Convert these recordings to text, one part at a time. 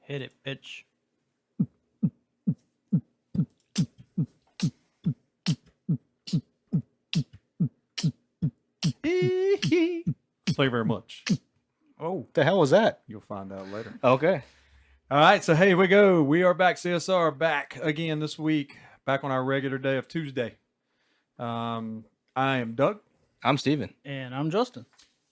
Hit it, bitch. Thank you very much. Oh, The hell was that? You'll find out later. Okay. All right, so here we go. We are back. CSR back again this week. Back on our regular day of Tuesday. I am Doug. I'm Steven. and I'm Justin.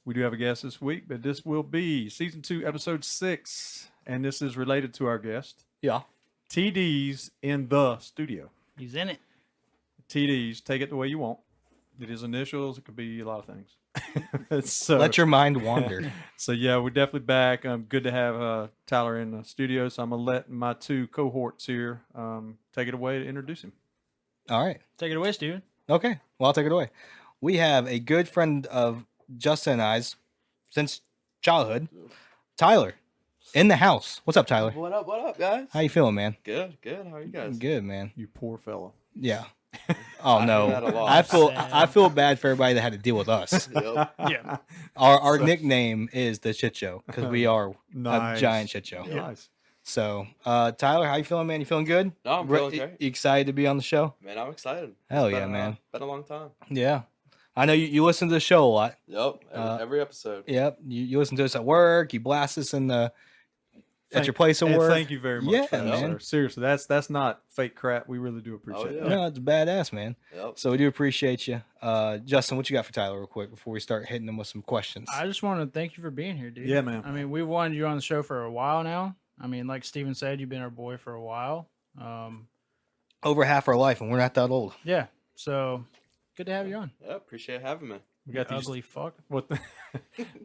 We do have a guest this week, but this will be season 2, episode 6, and this is related to our guest. Yeah. TD's in the studio. He's in it. TD's, take it the way you want. It is initials. It could be a lot of things. So, Let your mind wander. So yeah, we're definitely back. Good to have Tyler in the studio. So I'm gonna let my two cohorts here take it away to introduce him. All right. Take it away, Steven. Okay. Well, I'll take it away. We have a good friend of Justin and I's since childhood, Tyler, in the house. What's up, Tyler? What up, guys? How you feeling, man? Good. How are you guys? Good, man. You poor fella. Yeah. Oh I no, heard that a lot. I feel bad for everybody that had to deal with us. Yep. Yeah. Our nickname is the shit show because we are Nice. a giant shit show. Yeah. Nice. So, Tyler, how you feeling, man? You feeling good? No, I'm feeling great. You excited to be on the show? Man, I'm excited. Hell It's yeah, been, man. Been a long time. Yeah. I know you listen to the show a lot. Yep. Every episode. Yep. You listen to us at work. You blast us in the at your place of And work. thank you very much. Yeah, for that, man. sir. Seriously, that's not fake crap. We really do appreciate yeah. that. No, it's badass, man. Yep. So we do appreciate you. Justin, what you got for Tyler real quick before we start hitting him with some questions? I just want to thank you for being here, dude. Yeah, man. I mean, we wanted you on the show for a while now. I mean, like Steven said, you've been our boy for a while. Over half our life, and we're not that old. Yeah. So good to have you on. Yep. Appreciate having me. We got these. Ugly fuck. What the,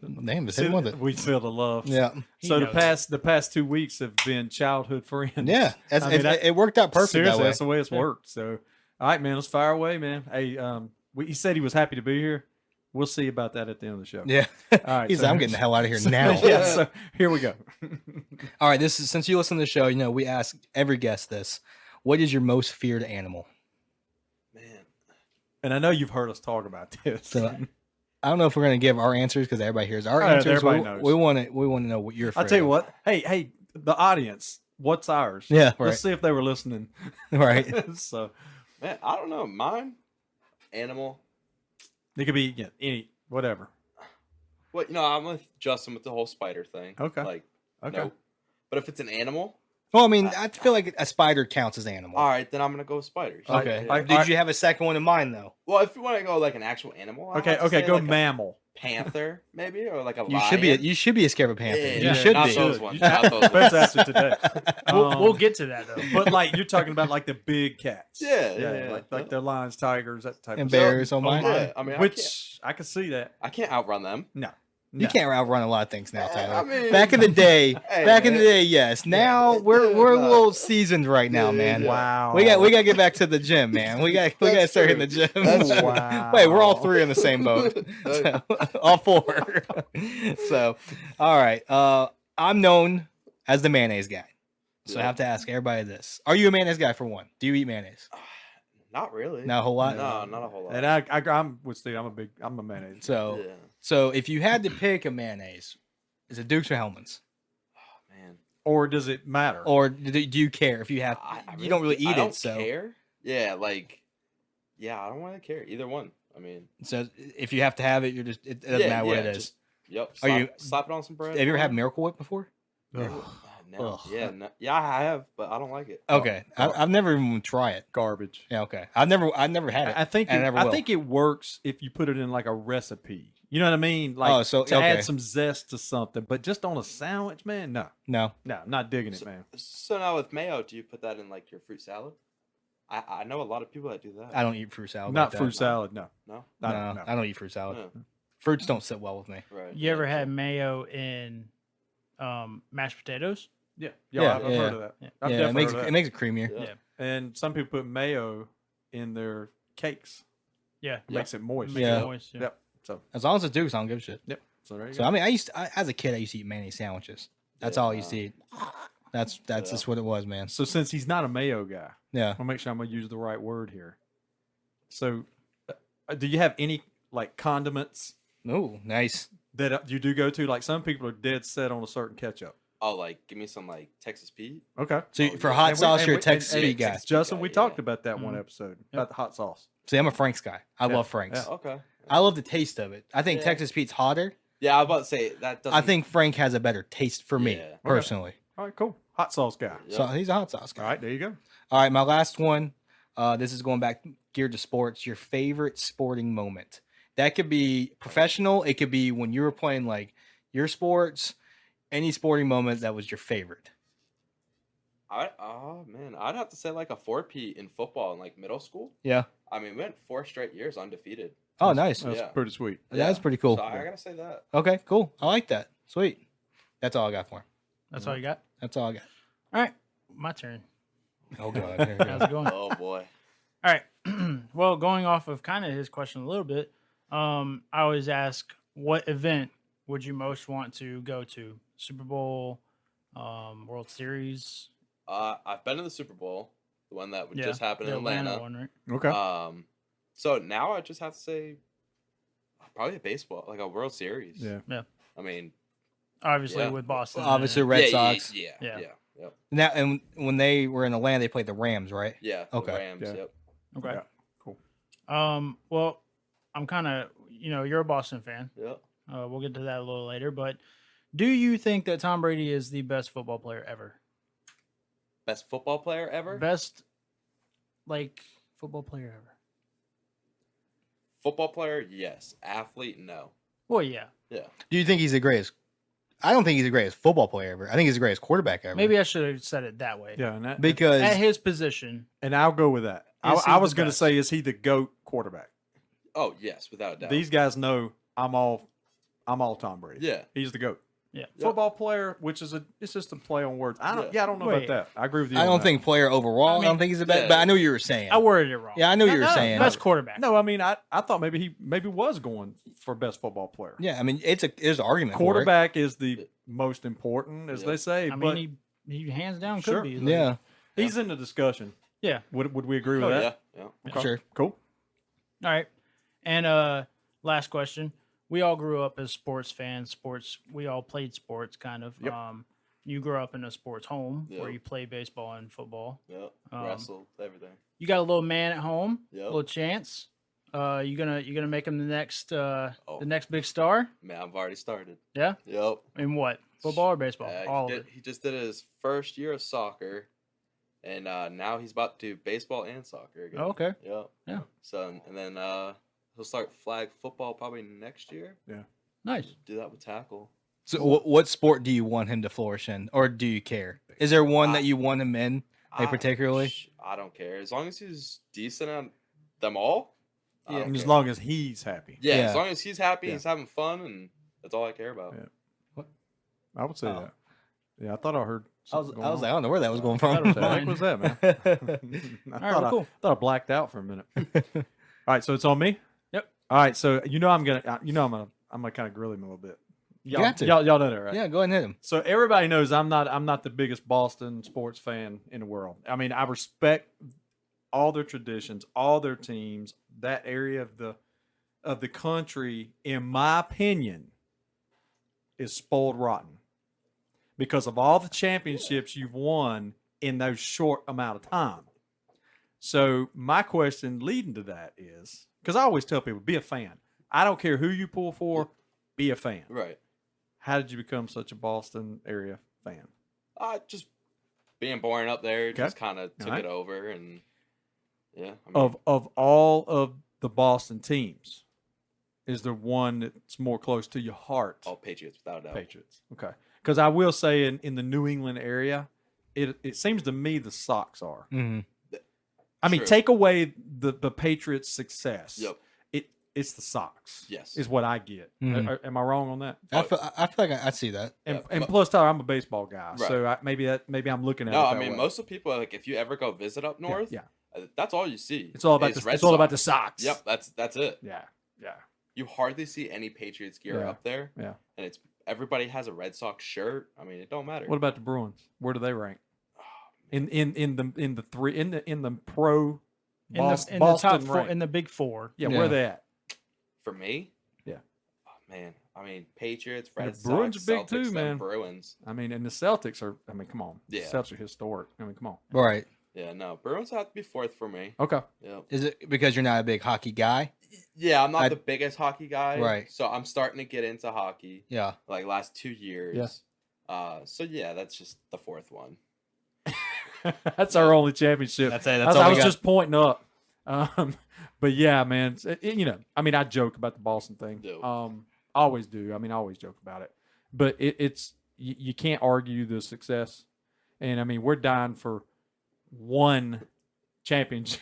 Name is him with it. we feel the love. Yeah. So He the past 2 weeks have been childhood friends. Yeah. I mean, It worked out perfect Seriously, that way. that's the way it's worked. So, all right, man, let's fire away, man. Hey, he said he was happy to be here. We'll see about that at the end of the show. Yeah. All right. He's so- like, I'm getting the hell out of here now. Yeah. So here we go. All right. This is since you listen to the show, we ask every guest this. What is your most feared animal? Man. And I know you've heard us talk about this. So I don't know if we're gonna give our answers because everybody hears our Oh, answers. everybody knows. We want to know what you're. I'll tell you what. Hey, the audience, what's ours? Yeah, right. Let's see if they were listening. Right. So Man, I don't know. Mine. Animal. it could be any whatever. Well, I'm with Justin with the whole spider thing. Okay. Like, Okay. nope. But if it's an animal, Well, I mean, I feel like a spider counts as animal. all right, then I'm gonna go with spiders. Okay. Yeah. Did you have a second one in mind though? Well, if you want to go like an actual animal, I'd Okay. have to Okay. say, Go like, a mammal. panther, maybe, or like a You lion. should be a scared of a panther. Yeah, you yeah, should not be. those Should. ones. You Not those Best ones. answer today. We'll get to that though. But like you're talking about like the big cats. Yeah. Like the lions, tigers, that type And of bears stuff. on mine. Yeah, I mean, Which I can see that. I can't outrun them. No. You can't outrun a lot of things now, Tyler. I mean- back in the day, Hey, yes. Now we're a little seasoned right now, man. Wow. We got to get back to the gym, man. We got to start hitting the gym. That's true. Wow. Wait, we're all three in the same boat. So, all four. So, all right. I'm known as the mayonnaise guy. So I have to ask everybody this: are you a mayonnaise guy for one? Do you eat mayonnaise? Not really. Not a whole lot. No, not a whole lot. And I'm with Steve. I'm a mayonnaise. So, Yeah. so if you had to pick a mayonnaise, is it Duke's or Hellman's? Oh, man. Or does it matter? Or do you care if you have? I you don't really eat I don't it, so care. Yeah, I don't really care either one. I mean, so if you have to have it, you're just it doesn't matter what it is. just- Yep. Are Slap, you- slap it on some bread. Have you ever had Miracle Whip before? Ugh. No. Ugh. Yeah. No, yeah, I have, but I don't like it. Okay, I've never even tried it. Garbage. Yeah, okay. I've never had it. I think and I never will. think it works if you put it in like a recipe. You know what I mean? Like so- to okay. add some zest to something, but just on a sandwich, man, no, No. not digging it, man. So now with mayo, do you put that in like your fruit salad? I know a lot of people that do that. I don't eat fruit salad. Not like that. fruit salad, no. No. No, No. I don't eat fruit salad. Yeah. Fruits don't sit well with me. Right. You ever had mayo in mashed potatoes? Yeah, Yeah, I've yeah. heard of that. Yeah. I've Yeah, it definitely makes heard of it makes it creamier. Yeah. Yeah. that. And some people put mayo in their cakes. Yeah. It makes it moist. Makes it Yeah. moist, yeah. Yep. So As long as it's Duke's, I don't give a shit. yep. So there you So go. I mean, as a kid, I used to eat mayonnaise sandwiches. That's all I used to eat. That's Yeah. just what it was, man. So since he's not a mayo guy, Yeah. I'll make sure I'm gonna use the right word here. So, do you have any like condiments Ooh, nice. that you do go to? Like some people are dead set on a certain ketchup. Oh, like give me some like Texas Pete. Okay. So Oh, for yeah. hot And we- sauce, and you're a we- Texas and- Pete and guy. Texas- Justin, we guy, talked yeah. about that one Mhm. episode about the hot sauce. See, I'm a Frank's guy. I Yeah, love Frank's. yeah. Okay. I love the taste of it. I think Yeah. Texas Pete's hotter. Yeah, I was about to say that. Doesn't, I think Frank has a better taste for me Yeah. personally. All right, cool. Hot sauce guy. Yeah. So he's a hot sauce guy. All right, there you go. All right, my last one. This is going back geared to sports. Your favorite sporting moment. That could be professional. It could be when you were playing like your sports. Any sporting moment that was your favorite. Oh man, I'd have to say like a 4P in football in like middle school. Yeah. I mean, we went 4 straight years undefeated. Oh, nice. That's Yeah. pretty sweet. That's pretty cool. So I gotta say that. Okay, cool. I like that. Sweet. That's all I got for him. That's all you got. That's all I got. All right, my turn. Oh god. Here we How's go. it going? Oh boy. All right. Well, going off of kind of his question a little bit, I always ask, what event would you most want to go to? Super Bowl, World Series? I've been to the Super Bowl, the one that Yeah, just happened the in Atlanta. one, right? Okay. So now I just have to say, probably a baseball, like a World Series. Yeah. I mean, Obviously, Yeah. with Boston. Obviously, and- Red yeah, Sox. Yeah. Yeah. Yep. Now, and when they were in Atlanta, they played the Rams, right? Yeah. Okay. The Rams. Yeah. Yep. Okay. Yeah, cool. Well, I'm kind of, you're a Boston fan. Yep. We'll get to that a little later. But do you think that Tom Brady is the best football player ever? Best football player ever. Best, football player ever? Football player, yes. Athlete, no. Well, yeah. Yeah. Do you think he's the greatest? I don't think he's the greatest football player ever. I think he's the greatest quarterback ever. Maybe I should have said it that way. Yeah, and that, because At his position, and I'll go with that. Is he I the was going to best? say, is he the GOAT quarterback? Oh yes, without a doubt. These guys know I'm all Tom Brady. Yeah. He's the GOAT. Yeah. Football player, which is it's just a play on words. I don't know Wait. about that. I agree with you. I on don't that. think player overall. I, I mean, don't think he's the best. yeah. But I know what you were saying. I worded it wrong. Yeah, I know what you were No, saying. Best quarterback. No, I mean I thought maybe he was going for best football player. Yeah, I mean there's an argument. Quarterback is the most important, as Yeah. they say. I but mean, he hands down Sure. could be. For it. Yeah, he's in the discussion. Yeah. Would we agree with Oh, that? yeah. Okay. sure. Cool. All right. And last question. We all grew up as sports fans. We all played sports, kind of. Yep. You grew up in a sports home where Yep. you play baseball and football. Yep. Um, Wrestled, everything. You got a little man at home. Yep. Little chance. You gonna make him the Oh. next big star? Man, I've already started. Yeah. Yep. In what? Football or baseball? All of it. He just did his first year of soccer, and now he's about to do baseball and soccer again. Oh, okay. Yep. Yeah. So and then he'll start flag football probably next year. Nice. Do that with tackle. So what sport do you want him to flourish in, or do you care? Is there one that you want him in, like particularly? I don't care as long as he's decent at them all. I don't As care. long as he's happy. Yeah, Yeah. as long as he's happy, Yeah. he's having fun, and that's all I care about. Yeah. I would say Oh. that. Yeah, I thought I heard. I was something like, going I don't know where that was going Thought from. it was on. What the heck mine. was that, man? I All right. Well, cool. thought I blacked out for a minute. All right, so it's on me. Yep. All right, so I'm gonna kind of grill him a little bit. You got to. Y'all know that, right? Yeah, go ahead and hit him. So everybody knows I'm not the biggest Boston sports fan in the world. I mean, I respect all their traditions, all their teams, that area of the country, in my opinion, is spoiled rotten because of all the championships you've won in those short amount of time. So my question leading to that is, because I always tell people, be a fan. I don't care who you pull for, be a fan. Right. How did you become such a Boston area fan? Just being born up there, just Okay. kind of took Alright. it over, and yeah. I mean, Of all of the Boston teams, is there one that's more close to your heart? all Patriots without a doubt. Patriots. Okay. Because I will say in the New England area, it seems to me the Sox are. Mm-hmm. I mean, True. take away the Patriots' success. Yep. It's the Sox. Yes. Is what I get. Mhm. Am I wrong on that? I feel like I see that. And, Yeah, and but- plus, Tyler, I'm a baseball guy, Right. so maybe I'm looking at No, it. I that mean way. most of the people like if you ever go visit up north, Yeah. that's all you see. It's all about is the Red it's all about the Sox. Sox. Yep, that's it. Yeah. Yeah. You hardly see any Patriots gear Yeah. up there. Yeah. And it's everybody has a Red Sox shirt. I mean, it don't matter. What about the Bruins? Where do they rank? Oh, In the pro In Boston, the, in the top Boston four, rank. in the big four. Yeah, Yeah. where they at? for me? Yeah. Oh, man, I mean, Patriots, Red Sox, Bruins are big Celtics, too, then man. Bruins. I mean, and the Celtics are. I mean, come on. Yeah. The Celtics are historic. I mean, come on. Right. Yeah, no, Bruins have to be fourth for me. Okay. Yeah. Is it because you're not a big hockey guy? Yeah, I'm not I- the biggest hockey guy. Right. So I'm starting to get into hockey. Yeah. Like last 2 years. So yeah, that's just the fourth one. That's our only championship. That's it. I That's was, all I we was got. just pointing up. But yeah, man, I mean, I joke about the Boston thing. Yeah. I always do. I mean, I always joke about it. But it's you can't argue the success. And I mean, we're dying for one championship.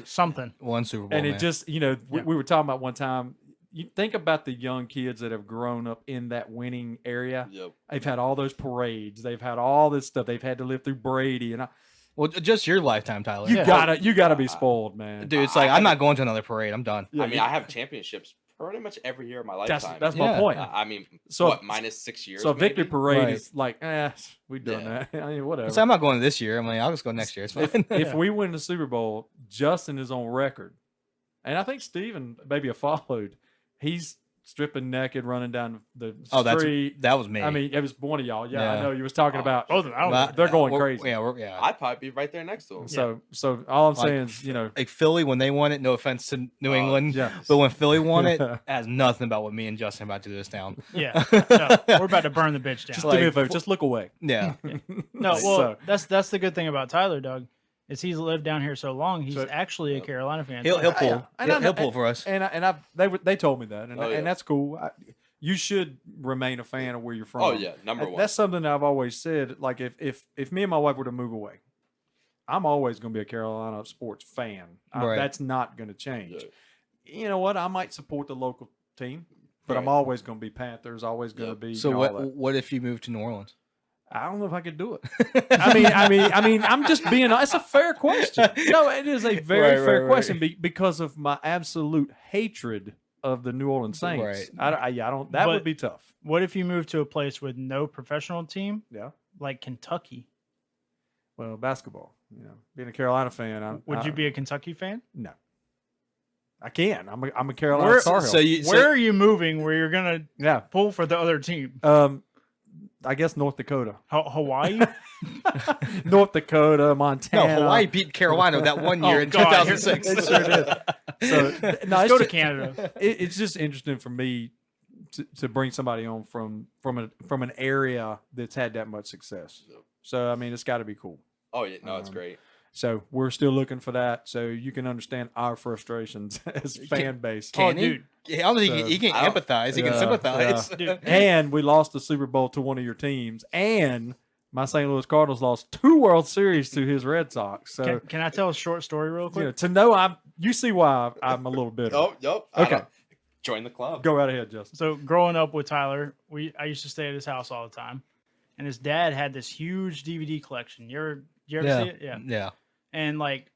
Something. One Super Bowl. And it man. just, we were talking about one time. You think about the young kids that have grown up in that winning area. Yep. They've had all those parades. They've had all this stuff. They've had to live through Brady, and Well, just your lifetime, Tyler. you Yeah. gotta be spoiled, man. Dude, it's like I'm not going to another parade. I'm done. Yeah, I mean, I have championships pretty much every year of my lifetime. that's Yeah. my point. I mean, So- what, minus 6 years? So victory maybe? parade Right. is like, we done Yeah. that. I mean, whatever. So I'm not going this year. I mean, I'll just go next year. It's fine. If we win the Super Bowl, Justin is on record, and I think Steven maybe have followed. He's stripping naked, running down the street. that was me. I mean, it was one of y'all. Yeah, I Yeah. know you was talking about. Both of them. I don't Well, know. they're going we're- crazy. Yeah. I'd probably be right there next to him. So all I'm Like, saying is, Like Philly when they won it. No offense to New England, yeah. but when Philly won it, it has nothing about what me and Justin are about to do this town. Yeah. No, we're about to burn the bitch down. Just do me a like, favor. Just look away. Yeah. No, well, So- that's the good thing about Tyler, Doug, is he's lived down here so long. He's So- actually a Carolina fan. He'll too. pull. Yeah. And I know- He'll pull for us. And they told me that, and, Oh, yeah. and that's cool. You should remain a fan of where you're from. Oh, yeah, number one. That's something that I've always said. Like if me and my wife were to move away, I'm always going to be a Carolina sports fan. Right. That's not going to change. Yeah. You know what? I might support the local team, but I'm Right. always going to be Panthers. Always going to be. So you know, all that. what if you move to New Orleans? I don't know if I could do it. I mean, I'm just being. It's a fair question. No, it is a very Right, fair right, question because of my absolute hatred of the New Orleans Saints. Right. I don't. That would But- be tough. What if you move to a place with no professional team, Yeah. like Kentucky? Well, basketball. Being a Carolina fan, Would you be a Kentucky fan? No. I can. I'm a Carolina Where- Tar Heel. So you Where are you moving where you're gonna Yeah. pull for the other team? I guess North Dakota, Hawaii? North Dakota, no Montana. Hawaii beat Carolina that one year Oh, in God. 2006. It sure did. So no, Let's it's go to just- Canada. It's just interesting for me to bring somebody on from an area that's had that much success. Yep. So I mean, it's got to be cool. Oh, yeah, no, it's Um, great. So we're still looking for that. So you can understand our frustrations as fan base. Can Oh, he? dude. I don't think So- he can I don't- empathize. He can Yeah, sympathize. Dude. And we lost the Super Bowl to one of your teams, and my St. Louis Cardinals lost 2 World Series to his Red Sox. So Can I tell a short story real quick? to know you see why I'm a little bitter. Oh, yep. Okay. Join the club. Go right ahead, Justin. So growing up with Tyler, I used to stay at his house all the time, and his dad had this huge DVD collection. You ever see it? Yeah. Yeah. And like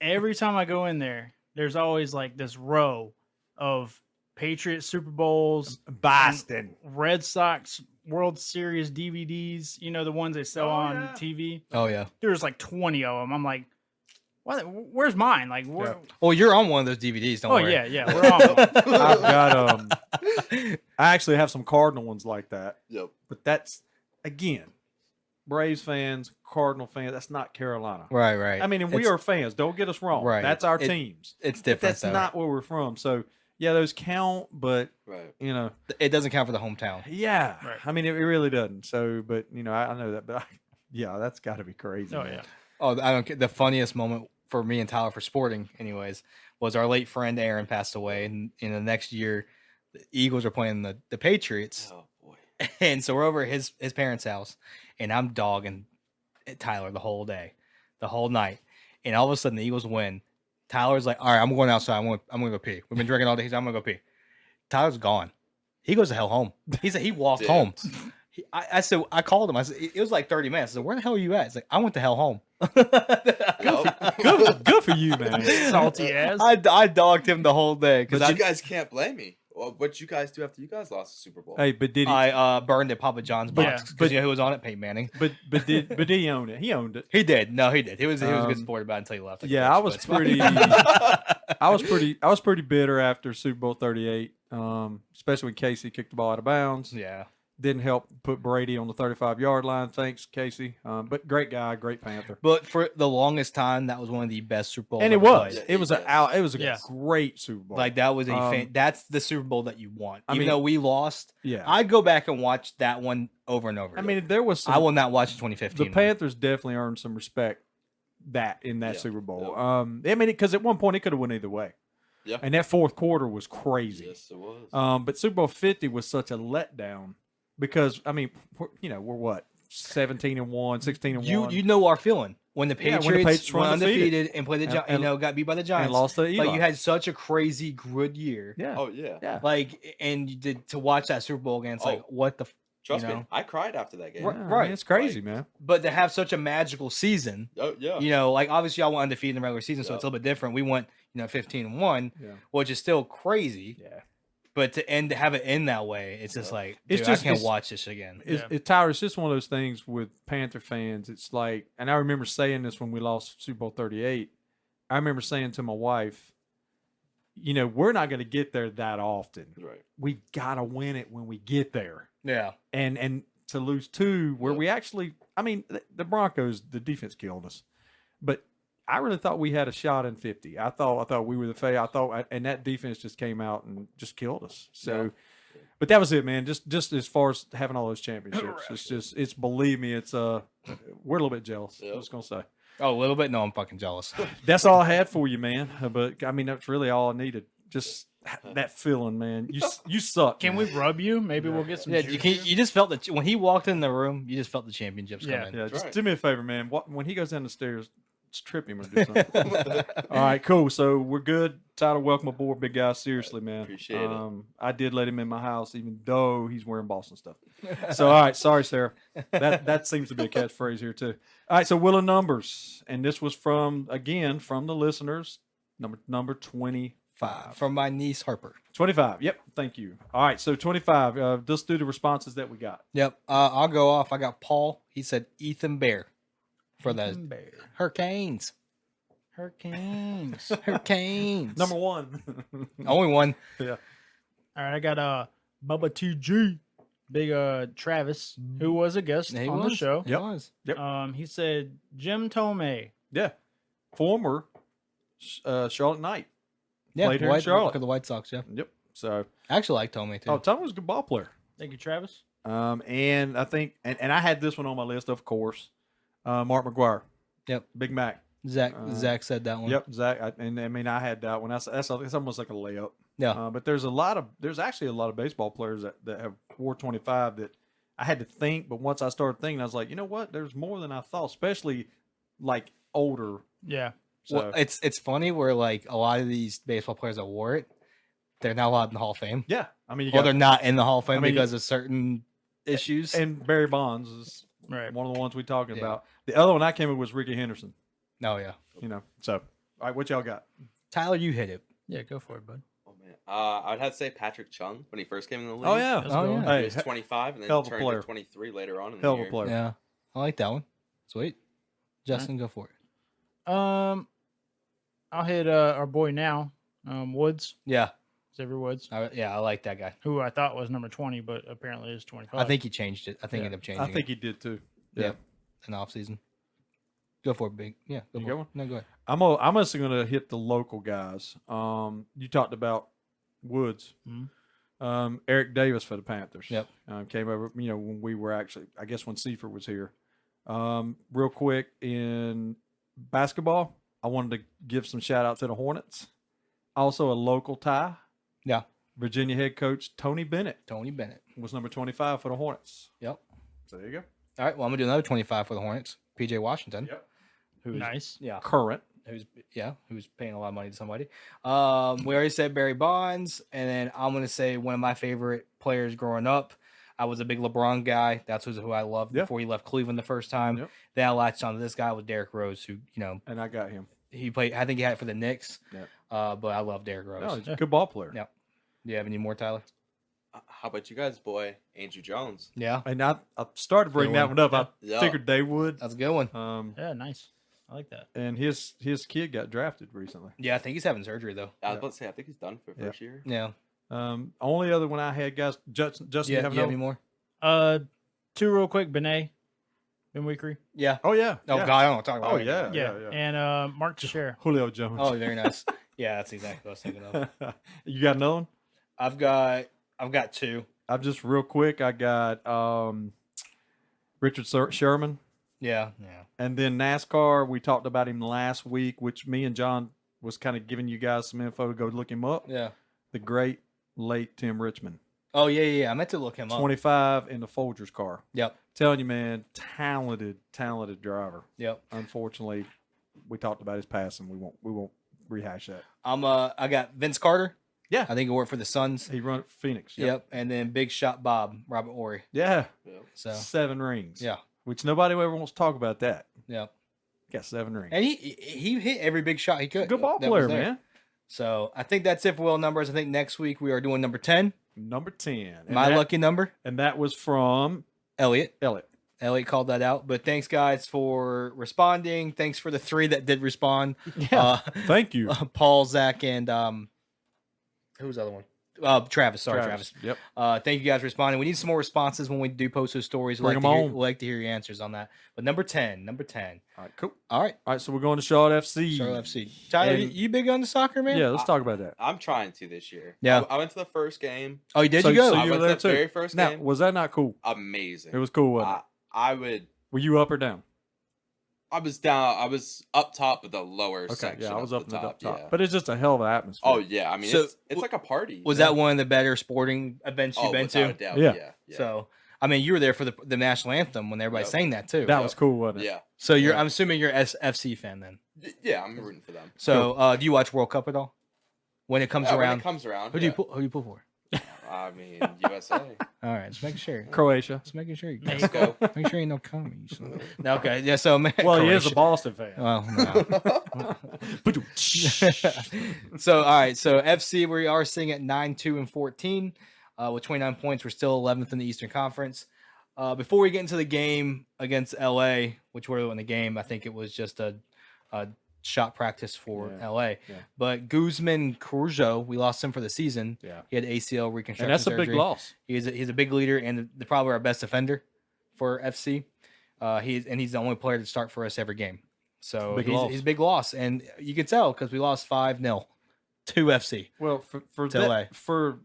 every time I go in there, there's always like this row of Patriots Super Bowls, Boston. Red Sox World Series DVDs. You know the ones they sell Oh, on yeah. TV. Oh yeah. There's like 20 of them. I'm like, what? Where's mine? Like, where? Yeah. Well, you're on one of those DVDs. Don't Oh worry. yeah, we're on. one. I've got I actually have some Cardinal ones like that, Yep. but that's again, Braves fans, Cardinal fans. That's not Carolina. Right. Right. I mean, and we It's- are fans. Don't get us wrong. Right. That's our It- teams. It's But different. that's though. not where we're from. So yeah, those count, but Right. It doesn't count for the hometown. yeah. Right. I mean, it really doesn't. So, but I know that, but yeah, that's got to be crazy. Oh man. yeah. Oh, I don't. The funniest moment for me and Tyler for sporting, anyways, was our late friend Aaron passed away, and in the next year, the Eagles are playing the Patriots, Oh, boy. and so we're over at his parents' house, and I'm dogging Tyler the whole day, the whole night, and all of a sudden the Eagles win. Tyler's like, "All right, I'm going outside. I'm gonna go pee. We've been drinking all day. I'm gonna go pee." Tyler's gone. He goes to hell home. He walked Damn. home. I said, I called him. I said, it was like 30 minutes. I said, where the hell are you at? He's like, I went to hell home. Yep. Good for you, man. Salty ass. I dogged him the whole day because But you guys can't blame me. Well, what you guys do after you guys lost the Super Bowl? Hey, but did he? I burned at Papa John's But- box because but- you know who was on it? Peyton Manning. but did he own it? He owned it. He did. No, he did. He was a good Um, sport about it until he left. Yeah, I was pretty. I was pretty bitter after Super Bowl 38. especially when Casey kicked the ball out of bounds. Yeah. Didn't help put Brady on the 35-yard line. Thanks, Casey. But great guy, great Panther. But for the longest time, that was one of the best Super Bowls. And it ever was. played. It was Yes. it was a Yeah. great Super Bowl. Like that was Um, that's the Super Bowl that you want. I Even mean- though we lost, yeah. I'd go back and watch that one over and over. I mean, there was I some, will not watch the the 2015 one. Panthers definitely earned some respect in that Yeah. Super Bowl. Yeah. I mean, because at one point it could have went either way. Yeah. And that fourth quarter was crazy. Yes, it was. But Super Bowl 50 was such a letdown because I mean, we're what 17-1, 16-1. You know our feeling when the Yeah, Patriots, when the Patriots were were undefeated. undefeated and played the And- got beat by the Giants, and lost to Eli. but you had such a crazy good year. yeah. Oh yeah. Yeah. Like, and you did to watch that Super Bowl again. It's like, what the? Trust you me, know? I cried after that game. Right. Yeah, I mean, it's crazy, Like- man. But to have such a magical season, Oh yeah. you know, like obviously y'all went undefeated in the regular season, so Yeah. it's a little bit different. We went, 15-1, Yeah. which is still crazy. Yeah. But to have it end that way, it's just Yeah. like, It's dude, just- I can't it's- watch this again. Yeah. Tyler, it's just one of those things with Panther fans. It's like, and I remember saying this when we lost Super Bowl 38. I remember saying to my wife, we're not going to get there that often. Right. We got to win it when we get there. Yeah. And to lose two, where Yeah. we actually, I mean, the Broncos, the defense killed us, but I really thought we had a shot in 50. I thought we were the favorite. And that defense just came out and just killed us. So, Yeah. but that was it, man. Just as far as having all those championships, it's believe me, we're a little bit jealous. Yeah. I was gonna say Oh, a little bit. No, I'm fucking jealous. that's all I had for you, man. But I mean, that's really all I needed. Just that feeling, man. You suck. Can man. we rub you? Maybe we'll get some. Yeah, juice. you just felt when he walked in the room, you just felt the championships Yeah. coming. Yeah, That's just right. do me a favor, man. When he goes down the stairs, just trip him or do something. All right, cool. So we're good. Tyler, welcome aboard, big guy. Seriously, man. Appreciate it. I did let him in my house, even though he's wearing Boston stuff. So, all right, sorry, Sarah. That seems to be a catchphrase here too. All right, so Wheel of Numbers, and this was from the listeners, number 25. From my niece Harper. 25. Yep. Thank you. All right, so 25. Let's do the responses that we got. Yep. I'll go off. I got Paul. He said Ethan Bear for the Ethan Bear. Hurricanes. Hurricanes. Hurricanes. Number one. Only one. All right, I got Bubba TG, big Travis, who was a guest He on the was. show. He Yep. was. He said Jim Tomei. Yeah. Former Charlotte Knight. Yeah, Played here in Charlotte. For the White Sox. Yeah. Yep. So, I actually like Tommy too. Tom was a good ball player. Thank you, Travis. And I think, and I had this one on my list, of course. Mark McGuire. Yep. Big Mac. Zach said that one. Yep. Zach. I had that one. That's almost like a layup. Yeah. But there's actually a lot of baseball players that have wore 25 that I had to think, but once I started thinking, I was like, you know what? There's more than I thought, especially like older. Yeah. So Well, it's funny where like a lot of these baseball players that wore it, they're not allowed in the Hall of Fame. yeah, I mean, you Well, got, they're not in the Hall of Fame I mean, because of certain issues. and Barry Bonds is Right. one of the ones we talking Yeah. about. The other one I came with was Ricky Henderson. Oh yeah. So all right, what y'all got? Tyler, you hit it. Yeah, go for it, bud. Oh man. I'd have to say Patrick Chung when he first came in the league. Oh yeah, Let's Oh, go. yeah. He Hey, was 25 and then hell of a turned player. to 23 later on in hell the of year. a player. Yeah. I like that one. Sweet. Justin, go for it. I'll hit our boy now, Woods, Yeah. Xavier Woods, I like that guy. who I thought was number 20, but apparently is 25. I think he changed it. I think he Yeah. ended up changing I think it he did too. Yeah. in the offseason. Go for it, big. Yeah. Go You for got it. one? No, go ahead. I'm also gonna hit the local guys. You talked about Woods. Mhm. Eric Davis for the Panthers. Yep. Came over, when we were actually, I guess when Seifert was here. Real quick in basketball, I wanted to give some shout out to the Hornets. Also a local tie. Yeah. Virginia head coach Tony Bennett Tony Bennett. was number 25 for the Hornets. Yep. So there you go. All right. Well, I'm gonna do another 25 for the Hornets. PJ Washington. Yep. Who's Nice. yeah. Current. Who's paying a lot of money to somebody. We already said Barry Bonds, and then I'm gonna say one of my favorite players growing up. I was a big LeBron guy. That's who I loved Yeah. before he left Cleveland the first time. Yep. Then I latched onto this guy with Derrick Rose, who And I got him. he played. I think he had it for the Knicks. Yep. But I love Derrick Rose. No, he's a good ball player. Yeah. Do you have any more, Tyler? How about you guys, boy? Andrew Jones. Yeah, And I started to bring Good that one. one up. I Yeah. figured they would. that's a good one. Yeah, nice. I like that. And his kid got drafted recently. Yeah, I think he's having surgery though. I was about to say, I think he's done for Yeah. first year. Yeah. Only other one I had, guys. Justin, Yeah, you do have you have no? any more? Two real quick. Benet Benwikri. Yeah. Oh yeah. Oh yeah. God, I don't want to talk about Oh it right yeah. now. And Mark Teixeira. Julio Jones. Oh, very nice. Yeah, that's exactly what I was thinking of. You got another one? I've got two. I'm just real quick. I got Richard Sherman, Yeah. and then NASCAR. We talked about him last week, which me and John was kind of giving you guys some info to go look him up. Yeah. The great late Tim Richmond, Oh yeah. I meant to look him up. 25 in the Folgers car. Yep. Telling you, man, talented driver. Yep. Unfortunately, we talked about his passing. We won't rehash that. I got Vince Carter. Yeah. I think he worked for the Suns. He run at Phoenix. Yep. And then Big Shot Bob, Robert Ory. Yeah. So 7 rings. yeah. Which nobody ever wants to talk about that. Yep. Got 7 rings. And he hit every big shot he could. Good ball that was player, there. man. So I think that's it for Will numbers. I think next week we are doing number 10. Number 10. My lucky number. And that was from Elliot. Elliot. Called that out. But thanks, guys, for responding. Thanks for the 3 that did respond. Yeah. Thank you. Paul, Zach, and who was the other one? Travis. Sorry, Travis. Yep. Thank you guys for responding. We need some more responses when we do post those stories. Bring 'em on. We'd like to hear your answers on that. But number 10. All right, cool. All right. All right, so we're going to Charlotte FC. Charlotte FC. Tyler, And- you big on the soccer, man? Yeah, let's talk about that. I'm trying to this year. Yeah. I went to the first game. Oh, you did? So- you go? so I you went were to there the too. very first Now, game. was that not cool? Amazing. It was cool, wasn't it? I would. Were you up or down? I was down. I was up top of the lower Okay, section. yeah, I was of up in the top. Yeah. But it's just a hell of an atmosphere. Oh yeah, I mean So, it's like a party. Was you know? that one of the better sporting events you've been without a to? doubt, Yeah. yeah. So, I mean, you were there for the national anthem when everybody Yep. sang that too. that was cool, wasn't it? yeah, So Yeah. I'm assuming you're FC fan then. yeah. I'm rooting for them. So do you watch World Cup at all? When it comes Yeah, when around, it comes around. who do you pull for? I mean, USA. All right, just making sure. Croatia. Just making sure. Mexico. Make sure you know commies. Okay, yeah. So Well, he is a Croatia. Boston fan. Well, no. So all right, so FC we are sitting at 9-2-14 with 29 points. We're still 11th in the Eastern Conference. Before we get into the game against LA, which we're in the game, I think it was just a shot practice for Yeah, LA. yeah. But Guzman Corjo, we lost him for the season. Yeah. He had ACL reconstruction And that's a big surgery. loss. He's a big leader and probably our best defender for FC. He's the only player to start for us every game. So Big loss. he's a big loss, and you can tell because we lost 5-0 to FC. Well, for To LA. for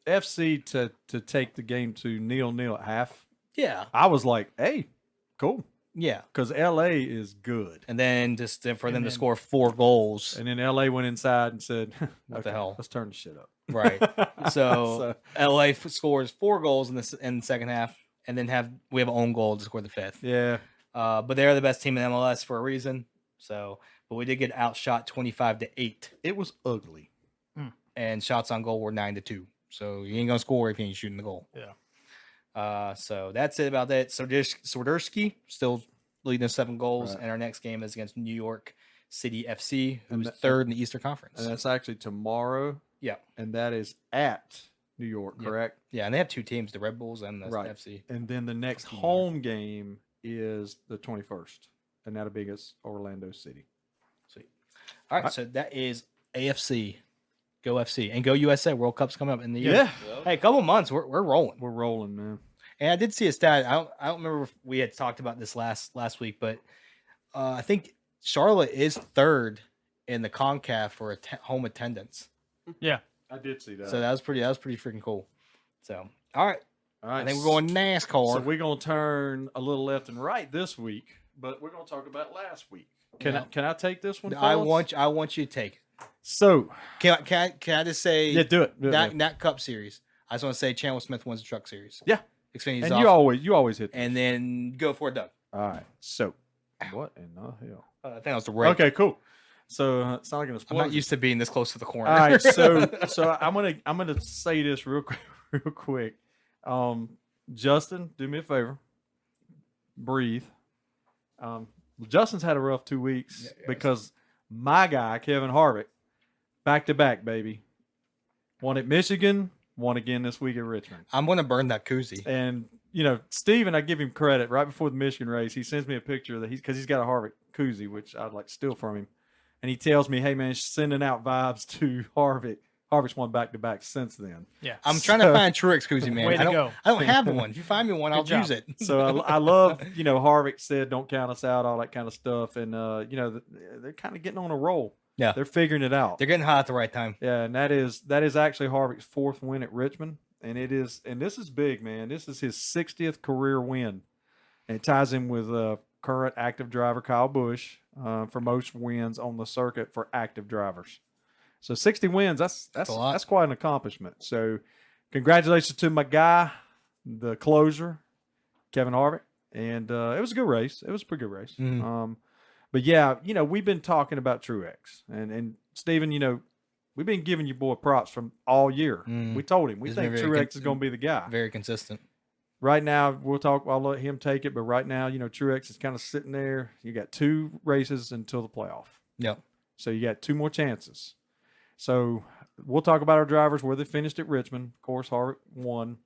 FC to take the game to 0-0 at half, Yeah, I was like, hey, cool. yeah. Because LA is good. And then just for them to then- score 4 goals, And then LA went inside and said, What the "Okay, hell?" Let's turn the shit up. right? So LA scores 4 goals in the second half, and then we have an own goal to score the 5th. yeah. But they're the best team in MLS for a reason. So, but we did get outshot 25-8, It was ugly. and shots on goal were 9-2. So you ain't gonna score if you ain't shooting the goal. Yeah. So that's it about that. So Swiderski still leading us 7 goals, Right. and our next game is against New York City FC, And who's that- 3rd in the Eastern Conference. And that's actually tomorrow. Yeah. And that is at New York, Yeah. correct? Yeah, and they have 2 teams, the Red Bulls and the Right. FC. And then the next Tomorrow. home game is the 21st. And that'll be against Orlando City. Sweet. All right, so that is AFC. Go FC and go USA. World Cup's coming up in the year. Yeah. Hey, a couple months, we're rolling. We're rolling, man. And I did see a stat. I don't remember if we had talked about this last week, but I think Charlotte is 3rd in the CONCACAF for home attendance. Yeah. I did see that. So that was pretty freaking cool. So all right, All right. I think we're going NASCAR. So we're going to turn a little left and right this week, but we're going to talk about last week. Can I take this one? I fellas? want you to take it. So Can I just say yeah, do it. Do it, man. that Cup series? I just want to say Chandler Smith wins the Truck Series. Yeah. Xfinity's And off, you always hit. and then go for it, Doug. all right. So what in the hell? I think that was the right. Okay, cool. So it's not like an I'm explosion. not used to being this close to the corner. All right, so I'm gonna say this real quick. Justin, do me a favor. Breathe. Justin's had a rough 2 weeks Yeah, yes. because my guy Kevin Harvick, back to back, baby, won at Michigan, won again this week at Richmond, I'm gonna burn that koozie. and Steven, I give him credit. Right before the Michigan race, he sends me a picture that because he's got a Harvick koozie, which I'd like to steal from him. And he tells me, hey, man, sending out vibes to Harvick Harvick's won back-to-back since then. Yeah. I'm trying to find Truex koozie, man. Way to go. I don't have one. If you find me one, I'll Good use job. it. So I love, Harvick said, "Don't count us out," all that kind of stuff, and they're kind of getting on a roll. Yeah. They're figuring it out. They're getting hot at the right time. Yeah, and that is actually Harvick's 4th win at Richmond, and this is big, man. This is his 60th career win, and it ties in with current active driver Kyle Busch for most wins on the circuit for active drivers. So 60 wins, that's a lot. that's quite an accomplishment. So congratulations to my guy, the closer, Kevin Harvick, and it was a good race. It was a pretty good race. Mhm. But yeah, we've been talking about Truex, and Steven, we've been giving your boy props from all year. We told him we He's think been very Truex is going to be the guy. Very consistent. Right now, I'll let him take it, but right now, Truex is kind of sitting there. You got 2 races until the playoff. Yep. So you got 2 more chances. So we'll talk about our drivers, where they finished at Richmond. Of course, Harvick won.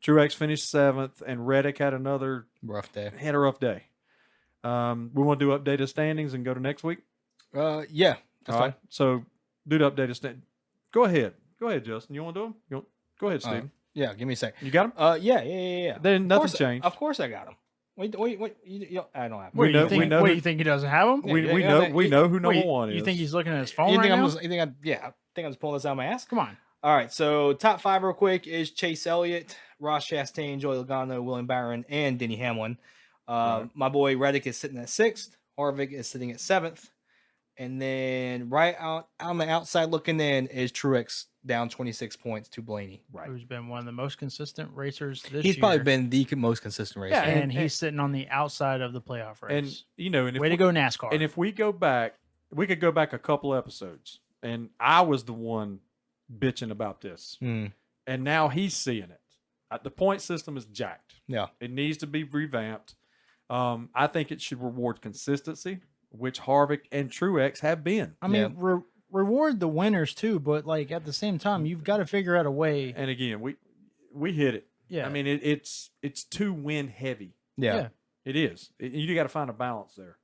Truex finished 7th, and Reddick had a rough day. We want to do updated standings and go to next week? Yeah. That's All right. So do the updated standings. Go ahead, Justin. You want to do them? Go ahead, Steven. Yeah, give me a second. You got them? Yeah. Then nothing changed. Of course I got them. Wait. I don't have them. We know- you think, we know Wait, who- you think he doesn't have them? We know who number 1 is. You think he's looking at his phone You right think now? I think I'm just pulling this out of my ass? Come on. All right, so top 5 real quick is Chase Elliott, Ross Chastain, Joey Logano, William Byron, and Denny Hamlin. My boy Reddick is sitting at 6th. Harvick is sitting at 7th. And then right out on the outside looking in is Truex down 26 points to Blaney. Who's been one of the most consistent racers this He's year. probably been the most consistent racer. Yeah, and he's sitting on the outside of the playoff And race. and if Way to go, NASCAR. And if we go back, we could go back a couple episodes, and I was the one bitching about this, and now he's seeing it. The point system is jacked. Yeah. It needs to be revamped. I think it should reward consistency, which Harvick and Truex have been. I mean, reward the winners too, but like at the same time, you've got to figure out a way. And again, we hit it. Yeah. I mean, it's too win heavy. Yeah. It is. You got to find a balance there.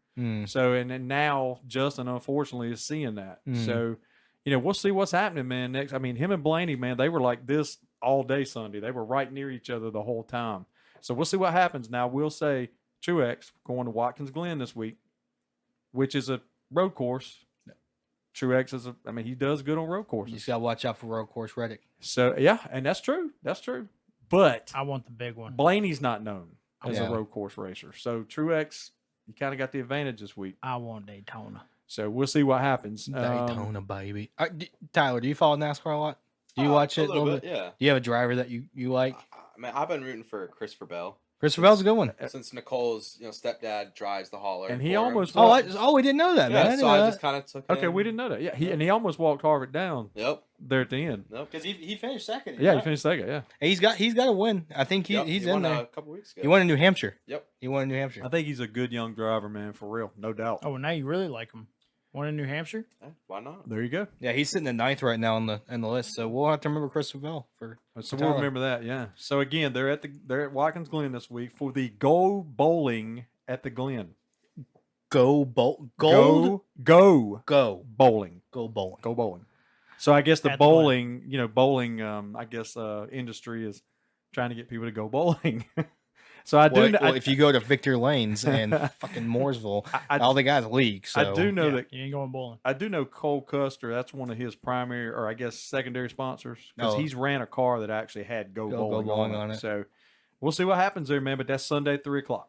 So, and then now Justin, unfortunately, is seeing that. So, we'll see what's happening, man. Next, I mean, him and Blaney, man, they were like this all day Sunday. They were right near each other the whole time. So we'll see what happens. Now, we'll say Truex going to Watkins Glen this week, which is a road course. Truex is he does good on road You courses. just got to watch out for road course Reddick. So, yeah, and that's true. That's true. But I want the big one. Blaney's not known as Yeah. a road course racer. So, Truex, you kind of got the advantage this week. I want Daytona. So we'll see what happens. Daytona, baby. Tyler, do you follow NASCAR a lot? Do you watch it a little bit? Yeah. Do you have a driver that you like? I mean, I've been rooting for Christopher Bell Christopher Bell's a good one. since Nicole's stepdad drives the hauler, And he for him. almost We didn't know that, man. I Yeah, didn't so know I that. just kind of took. Okay, him. we didn't know that. Yeah, and he almost walked Harvick down Yep. there at the end. Nope. Because he finished second. Yeah, he finished second. Yeah, He's got a win. I think Yep, he's he in won, there. a couple weeks ago. He won in New Hampshire. Yep. He won in New Hampshire. I think he's a good young driver, man, for real, no doubt. Oh, now you really like him. One in New Hampshire? Why not? There you go. Yeah, he's sitting at 9th right now on the list. So we'll have to remember Christopher Bell for. So Tyler. we'll remember that. Yeah. So again, they're at Watkins Glen this week for the Go Bowling at the Glen. Go Go bowling. Go bowling. So I guess the At the Glen. bowling, industry is trying to get people to go bowling. So I do. Well, if you go to Victor Lanes and fucking Mooresville, all they got is league. So I do know that You ain't going bowling. I do know Cole Custer. That's one of his primary, or I guess secondary sponsors, because Oh. he's ran a car that actually had Go Bowling on it. So we'll see what happens there, man. But that's Sunday, 3:00.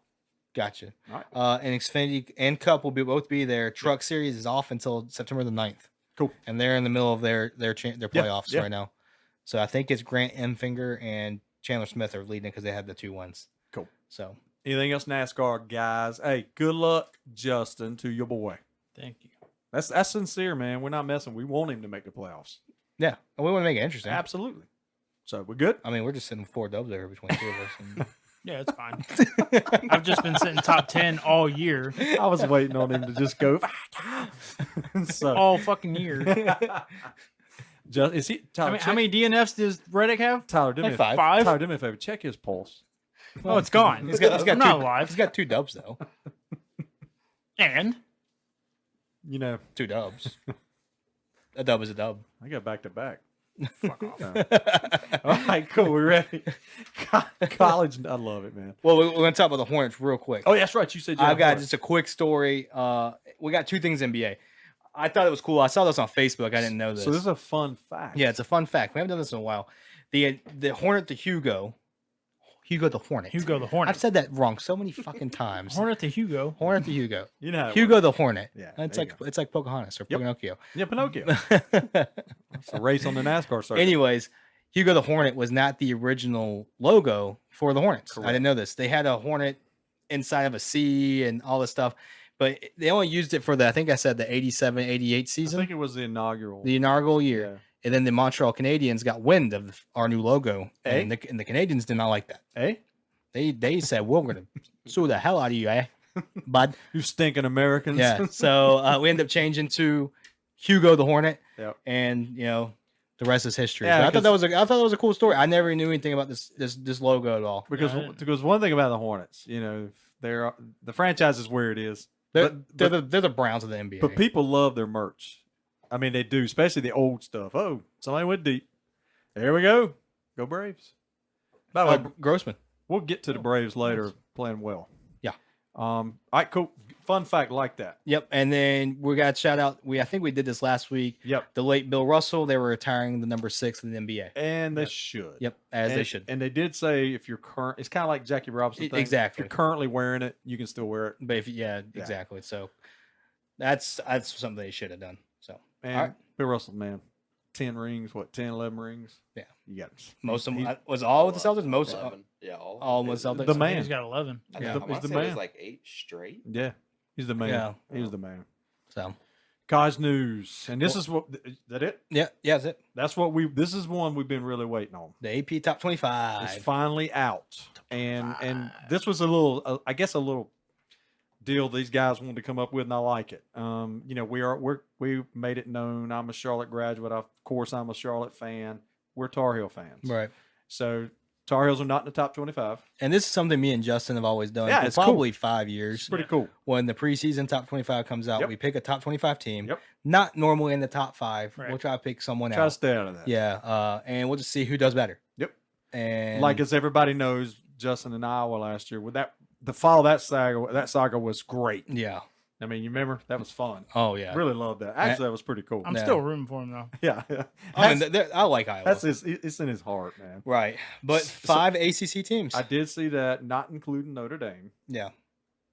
gotcha. All right. And Xfinity and Cup will both be there. Truck Series is off until September the 9th. Cool. And they're in the middle of their playoffs yeah. right now. So I think it's Grant Enfinger and Chandler Smith are leading because they have the 2 wins. Cool. So Anything else NASCAR, guys? Hey, good luck, Justin, to your boy. Thank you. That's sincere, man. We're not messing. We want him to make the playoffs. yeah, and we want to make it interesting. Absolutely. So we're good. I mean, we're just sitting 4 dubs there between 2 of us. Yeah, it's fine. I've just been sitting top 10 all year. I was waiting on him to just go. So All fucking year. just is he? Tyler, How many DNFs does Reddick have? Tyler, do me Like a 5. Five? Tyler, do me a favor. Check his pulse. Oh, it's gone. He's got I'm not 2 alive. He's got 2 dubs though. And 2 2 dubs. A dub is a dub. I got back to back. Fuck off. All right, cool. We're ready. College, I love it, man. Well, we're going to talk about the Hornets real quick. Oh, that's right. You said I've got just a quick story. We got two things NBA. I thought it was cool. I saw this on Facebook. I didn't know this. So this is a fun fact. Yeah, it's a fun fact. We haven't done this in a while. The Hornet to Hugo the Hornet. Hugo the Hornet. I've said that wrong so many fucking times. Hornet to Hugo. Hornet to Hugo. You know how it Hugo the Hornet. Yeah, it's there you like it's like Pocahontas or Yep. Pinocchio. Yeah, Pinocchio. It's a race on the NASCAR circuit. Anyways, Hugo the Hornet was not the original logo for the Hornets. Correct. I didn't know this. They had a Hornet inside of a C and all this stuff, but they only used it for the, I think I said the 87, 88 I season, think it was the inaugural. the inaugural year. Yeah. And then the Montreal Canadiens got wind of our new logo, Eh? and the Canadians did not like that. Hey, They said, we're going to sue the hell out of you, bud. you stinking Americans. Yeah. So we ended up changing to Hugo the Hornet, Yep. and the rest is history. Yeah, But I thought that was a cool story. I never knew anything about this logo at all. Because one thing about the Hornets, they're the franchise is where it is. They're But the Browns of the NBA. but people love their merch. I mean, they do, especially the old stuff. Oh, somebody went deep. There we go. Go Braves. By the way, Grossman. we'll get to the Braves later playing well. Yeah. All right, cool. Fun fact like that. Yep. And then we got shout out. I think we did this last week. Yep. The late Bill Russell. They were retiring the number 6 in the NBA. And they should. Yep. As and, they should. And they did say if you're current, it's kind of like Jackie Robinson thing. Exactly. If you're currently wearing it, you can still wear it. But exactly. So that's something they should have done. So And all right. Bill Russell, man, 10 rings, 10, 11 rings? Yeah. You got Most of them he's was all with the Celtics. Most 11. Yeah, all with his- Celtics. The I man. think he's got 11. I Yeah. think I He's want the to say it man. was like 8 straight. Yeah. He's the man. Yeah. He's the man. So College news. And this is what, is that it? yeah, that's it. This is one we've been really waiting on. The AP top 25. It's finally out. And this was a little, I guess a little deal these guys wanted to come up with, and I like it. We made it known. I'm a Charlotte graduate. Of course, I'm a Charlotte fan. We're Tar Heel fans. Right. So Tar Heels are not in the top 25. And this is something me and Justin have always done Yeah, for it's cool. probably 5 years. It's pretty cool. When the preseason top 25 comes out, Yep. we pick a top 25 team. Yep. Not normally in the top 5. Right. We'll try to pick someone Try to else. stay out of that. Yeah. And we'll just see who does better. Yep. And Like as everybody knows, Justin in Iowa last year, with that the follow that saga was great. yeah. I mean, you remember that was fun. Oh yeah. Really loved that. Actually, that was pretty cool. I'm Yeah. still rooting for him though. Yeah, I mean, I like Iowa. that's it's in his heart, man. Right. But So- 5 ACC teams. I did see that, not including Notre Dame, yeah.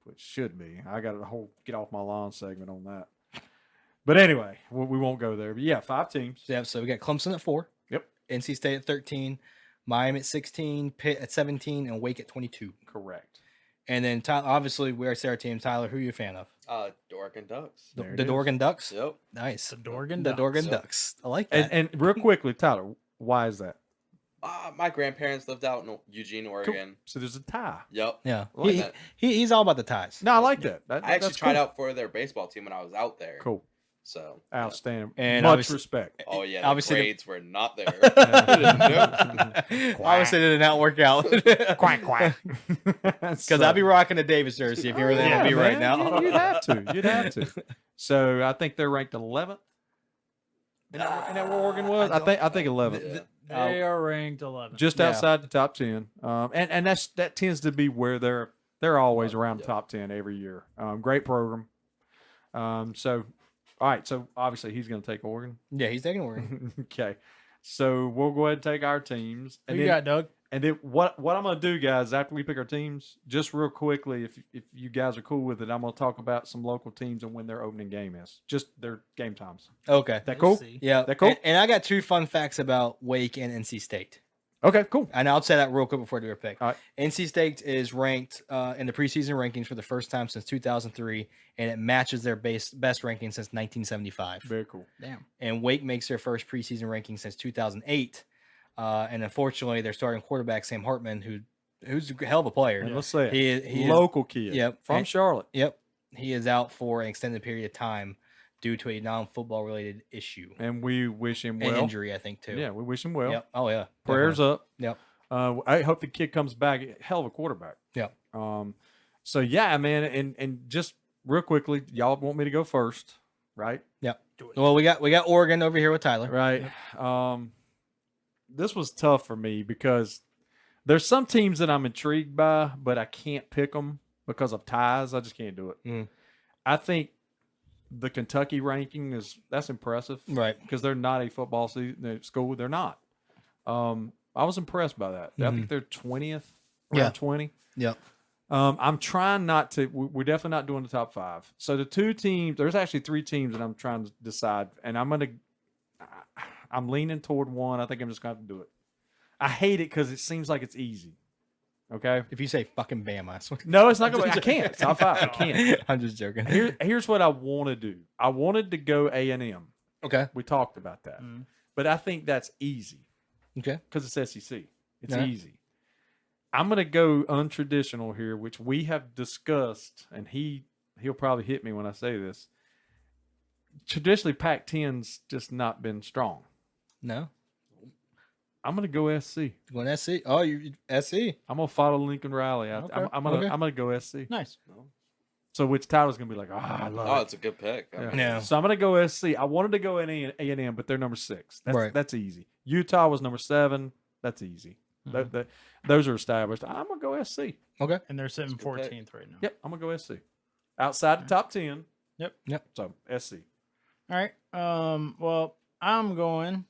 which should be. I got a whole get off my lawn segment on that. But anyway, we won't go there. But yeah, 5 teams. Yeah. So we got Clemson at 4. Yep. NC State at 13. Miami at 16. Pitt at 17. And Wake at 22. Correct. And then Tyler, obviously we are our team. Tyler, who are you a fan of? Dork Ducks. The, There it the is. Dorgan Ducks. Yep. Nice. The Dorgan The Ducks. Dorgan Yep. Ducks. I like that. And real quickly, Tyler, why is that? My grandparents lived out in Eugene, Cool. Oregon. So there's a tie. Yep. yeah. I like He, that. he's all about the ties. No, I like that. I actually that's tried cool. out for their baseball team when I was out there. Cool. So yeah. Outstanding. And Much obviously- respect. Oh yeah, the Obviously the- grades were not there. Obviously, it did not work out. Quack quack. Because I'd be rocking a Davis jersey if you were there Yeah, with me right man, now. You'd have to. You'd have to. So I think they're ranked 11th. Isn't that where Oregon was? I think 11th. Yeah. They are ranked 11. Just Yeah. outside the top 10. And that tends to be where they're always around the Yeah. top 10 every year. Great program. So all right, so obviously he's going to take Oregon. Yeah, he's taking Oregon. Okay. So we'll go ahead and take our teams. Who you got, Doug? And then what I'm going to do, guys, after we pick our teams, just real quickly, if you guys are cool with it, I'm going to talk about some local teams and when their opening game is. Just their game times. Okay. That cool? Yeah. That cool? And I got 2 fun facts about Wake and NC State. Okay, cool. And I'll say that real quick before I do a pick. All right. NC State is ranked in the preseason rankings for the first time since 2003, and it matches their best ranking since 1975. Very cool. Damn. And Wake makes their first preseason ranking since 2008. And unfortunately, their starting quarterback, Sam Hartman, who's a hell of a player. And let's say it. He is, Local kid. Yep. From And- Charlotte. yep, he is out for an extended period of time due to a non-football related issue And we wish him and well. injury, I think, too. Yeah, we wish him well. Yep. Oh yeah. Prayers definitely. up. Yep. I hope the kid comes back. Hell of a quarterback. Yep. So yeah, man, and just real quickly, y'all want me to go first, right? Yep. Do it. Well, we got Oregon over here with Tyler. Right. this was tough for me because there's some teams that I'm intrigued by, but I can't pick them because of ties. I just can't do it. Mm. I think the Kentucky ranking that's impressive, Right. Because they're not a football school. They're not. I was impressed by that. I think they're 20th, around 20. Yep. I'm trying not to. We're definitely not doing the top 5. So the 2 teams. There's actually 3 teams that I'm trying to decide, and I'm leaning toward one. I think I'm just going to have to do it. I hate it because it seems like it's easy. Okay. If you say fucking Bama, I swear. No, it's not going to. I can't. It's top 5. I can't. I'm just joking. Here's what I want to do. I wanted to go A&M. Okay. We talked about that, but I think that's easy Okay. because it's SEC. It's Yeah. easy. I'm going to go untraditional here, which we have discussed, and he'll probably hit me when I say this. Traditionally, Pac-10's just not been strong. No. I'm going to go SC. Going SC. Oh, you SC. I'm going to follow Lincoln Riley. Okay. I'm Okay. going to go SC. Nice. So which Tyler's going to be like, I love Oh, it. it's a good pick. I mean, Yeah. So I'm going to go SC. I wanted to go A&M, but they're number 6. That's easy. Utah was number 7. That's easy. Those are established. I'm going to go SC. Okay. And they're sitting That's a good pick. 14th right now. Yep, I'm going to go SC. Outside the top 10. Yep. So SC. All right. Well, I'm going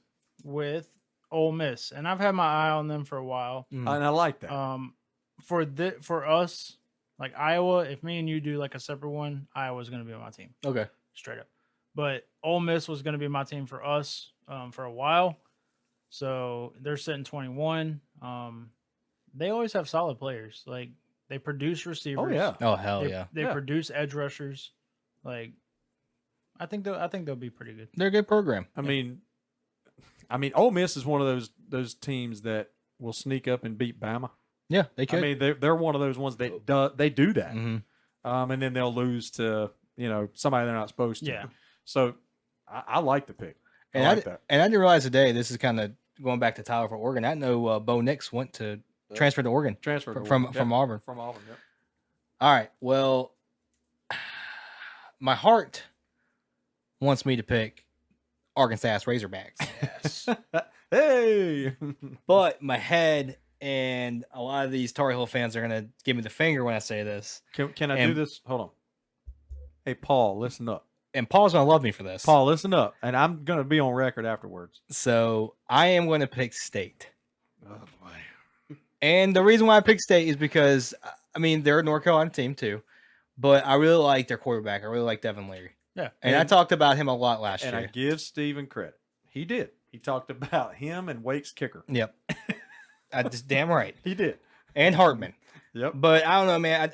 with Ole Miss, and I've had my eye on them for a while. And I like that. For us, like Iowa, if me and you do like a separate one, Iowa's going to be on my team, Okay. straight up. But Ole Miss was going to be my team for us for a while. So they're sitting 21. They always have solid players. Like they produce receivers. Oh yeah. Oh hell They, yeah. they Yeah. produce edge rushers. Like I think they'll be pretty good. They're a good program. I mean, Ole Miss is one of those teams that will sneak up and beat Bama. Yeah, they could. I mean, they're one of those ones that they do that, Mhm. and then they'll lose to somebody they're not supposed to. Yeah. So I like the pick. I And like that. And I didn't realize today. This is kind of going back to Tyler for Oregon. I know Bo Nix went to transfer to Oregon Transfer to from Oregon. Auburn. From Auburn. Yep. All right. Well, my heart wants me to pick Arkansas Razorbacks, Yes. Hey. but my head and a lot of these Tar Heel fans are gonna give me the finger when I say this. Can I do And- this? Hold on. Hey, Paul, listen up. And Paul's gonna love me for this. Paul, listen up, and I'm gonna be on record afterwards. So I am going to pick State. Oh boy. And the reason why I picked State is because, I mean, they're a North Carolina team too, but I really like their quarterback. I really like Devin Leary. Yeah. And I talked about him a lot last And year. I give Steven credit. He did. He talked about him and Wake's kicker. Yep. I just damn right. He did. And Hartman. Yep. But I don't know, man.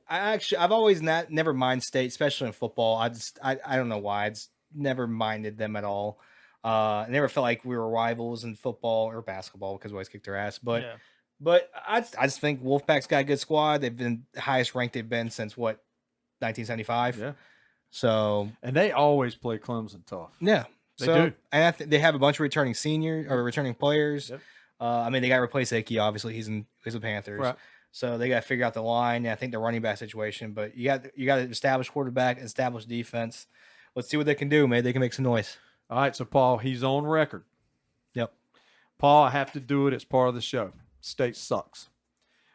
I've always never mind State, especially in football. I don't know why. I just never minded them at all. I never felt like we were rivals in football or basketball because we always kicked their ass. But yeah. But I just think Wolfpack's got a good squad. They've been the highest ranked they've been since what, 1975. Yeah. So And they always play Clemson tough. yeah, They so, do. and I think they have a bunch of returning returning players. Yep. I mean, they got to replace Icky. Obviously, he's with Panthers. Right. So they got to figure out the line. And I think the running back situation. But you got to establish quarterback, establish defense. Let's see what they can do. Maybe they can make some noise. All right, so Paul, he's on record. Yep. Paul, I have to do it as part of the show. State sucks.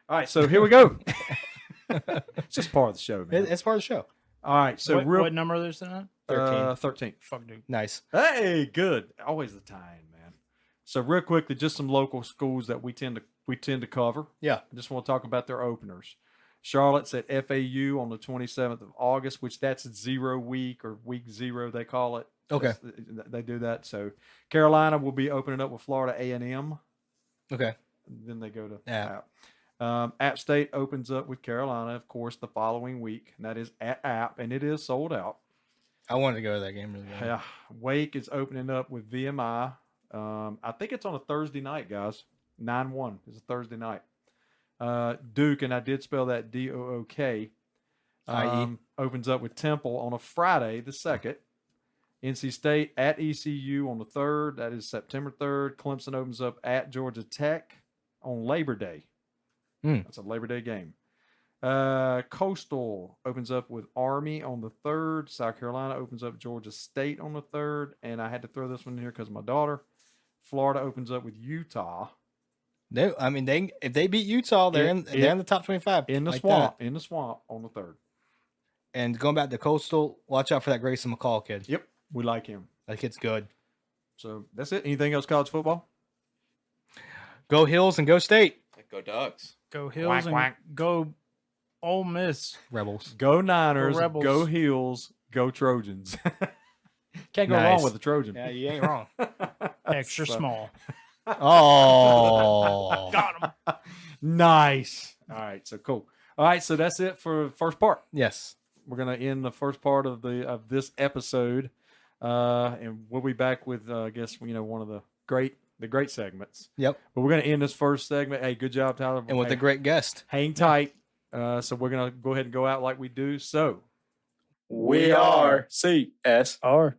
All right, so here we go. It's just part of the show, man. It's part of the show. All right, so what number are they sitting at? 13. 13. Fuck, dude. Nice. Hey, good. Always the time, man. So real quickly, just some local schools that we tend to cover. Yeah. I just want to talk about their openers. Charlotte's at FAU on the 27th of August, which that's 0 week or week 0 they call it. Okay. They do that. So Carolina will be opening up with Florida A&M. Okay. Then they go to Yeah. App. App State opens up with Carolina, of course, the following week, and that is at App, and it is sold out. I wanted to go to that game really bad. Yeah, Wake is opening up with VMI. I think it's on a Thursday night, guys. 9-1 is a Thursday night. Duke, and I did spell that DOOK, opens up with Temple on a Friday, the 2nd. NC State at ECU on the 3rd. That is September 3rd. Clemson opens up at Georgia Tech on Labor Day. That's a Labor Day game. Coastal opens up with Army on the 3rd. South Carolina opens up Georgia State on the 3rd. And I had to throw this one in here because of my daughter. Florida opens up with Utah If they beat Utah, they're in the top 25 in the like swamp. that. In the swamp on the 3rd. And going back to Coastal, watch out for that Grayson McCall kid. Yep, we like him. That kid's good. So that's it. Anything else college football? Go Hills and go State. Go Ducks. Go Hills Quack, and quack. go Ole Miss. Rebels. Go Niners. Go Rebels. Go Heels. Go Trojans. Can't go Nice. wrong with the Trojan. Yeah, you ain't wrong. Extra So- small. Oh. Got him. Nice. All right, so cool. All right, so that's it for the first part. Yes. We're gonna end the first part of this episode, and we'll be back with I guess one of the great segments. Yep. But we're gonna end this first segment. Hey, good job, Tyler. And with Hey, a great guest. hang tight. So we're gonna go ahead and go out like we do. So We are CSR. R.